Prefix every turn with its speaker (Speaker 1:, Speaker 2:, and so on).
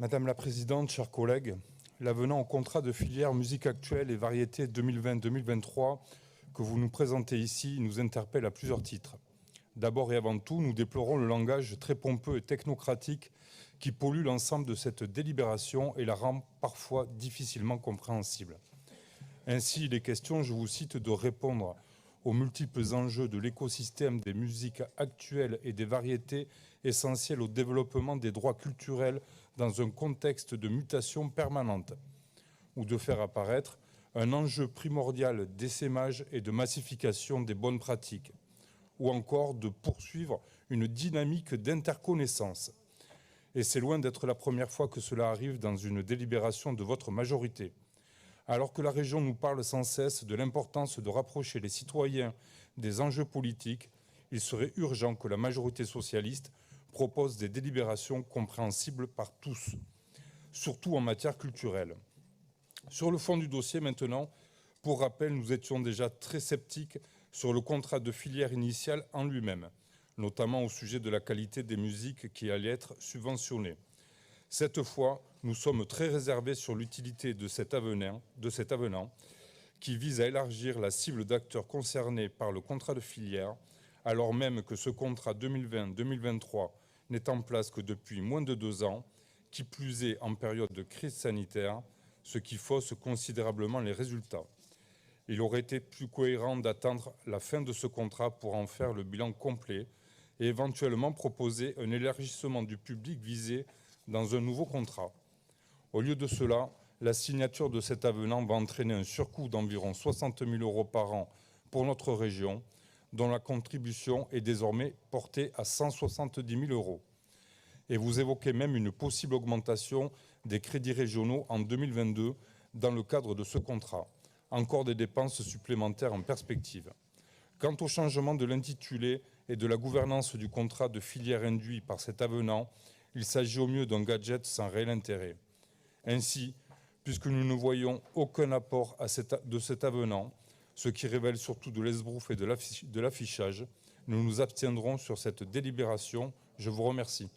Speaker 1: Madame la Présidente, chers collègues, l'avenant au contrat de filière musique actuelle et variété 2020-2023 que vous nous présentez ici nous interpelle à plusieurs titres. D'abord et avant tout, nous déplorons le langage très pompeux et technocratique qui pollue l'ensemble de cette délibération et la rend parfois difficilement compréhensible. Ainsi, il est question, je vous cite, de répondre aux multiples enjeux de l'écosystème des musiques actuelles et des variétés essentielles au développement des droits culturels dans un contexte de mutation permanente, ou de faire apparaître un enjeu primordial d'essaimage et de massification des bonnes pratiques, ou encore de poursuivre une dynamique d'interconnaissance. Et c'est loin d'être la première fois que cela arrive dans une délibération de votre majorité. Alors que la région nous parle sans cesse de l'importance de rapprocher les citoyens des enjeux politiques, il serait urgent que la majorité socialiste propose des délibérations compréhensibles par tous, surtout en matière culturelle. Sur le fond du dossier maintenant, pour rappel, nous étions déjà très sceptiques sur le contrat de filière initial en lui-même, notamment au sujet de la qualité des musiques qui allaient être subventionnées. Cette fois, nous sommes très réservés sur l'utilité de cet avenant qui vise à élargir la cible d'acteurs concernés par le contrat de filière, alors même que ce contrat 2020-2023 n'est en place que depuis moins de 2 ans, qui plus est en période de crise sanitaire, ce qui fausse considérablement les résultats. Il aurait été plus cohérent d'attendre la fin de ce contrat pour en faire le bilan complet et éventuellement proposer un élargissement du public visé dans un nouveau contrat. Au lieu de cela, la signature de cet avenant va entraîner un surcoût d'environ 60 000 € par an pour notre région, dont la contribution est désormais portée à 170 000 €. Et vous évoquez même une possible augmentation des crédits régionaux en 2022 dans le cadre de ce contrat. Encore des dépenses supplémentaires en perspective. Quant au changement de l'intitulé et de la gouvernance du contrat de filière induit par cet avenant, il s'agit au mieux d'un gadget sans réel intérêt. Ainsi, puisque nous ne voyons aucun apport de cet avenant, ce qui révèle surtout de l'esbrouf et de l'affichage, nous nous abstiendrons sur cette délibération. Je vous remercie.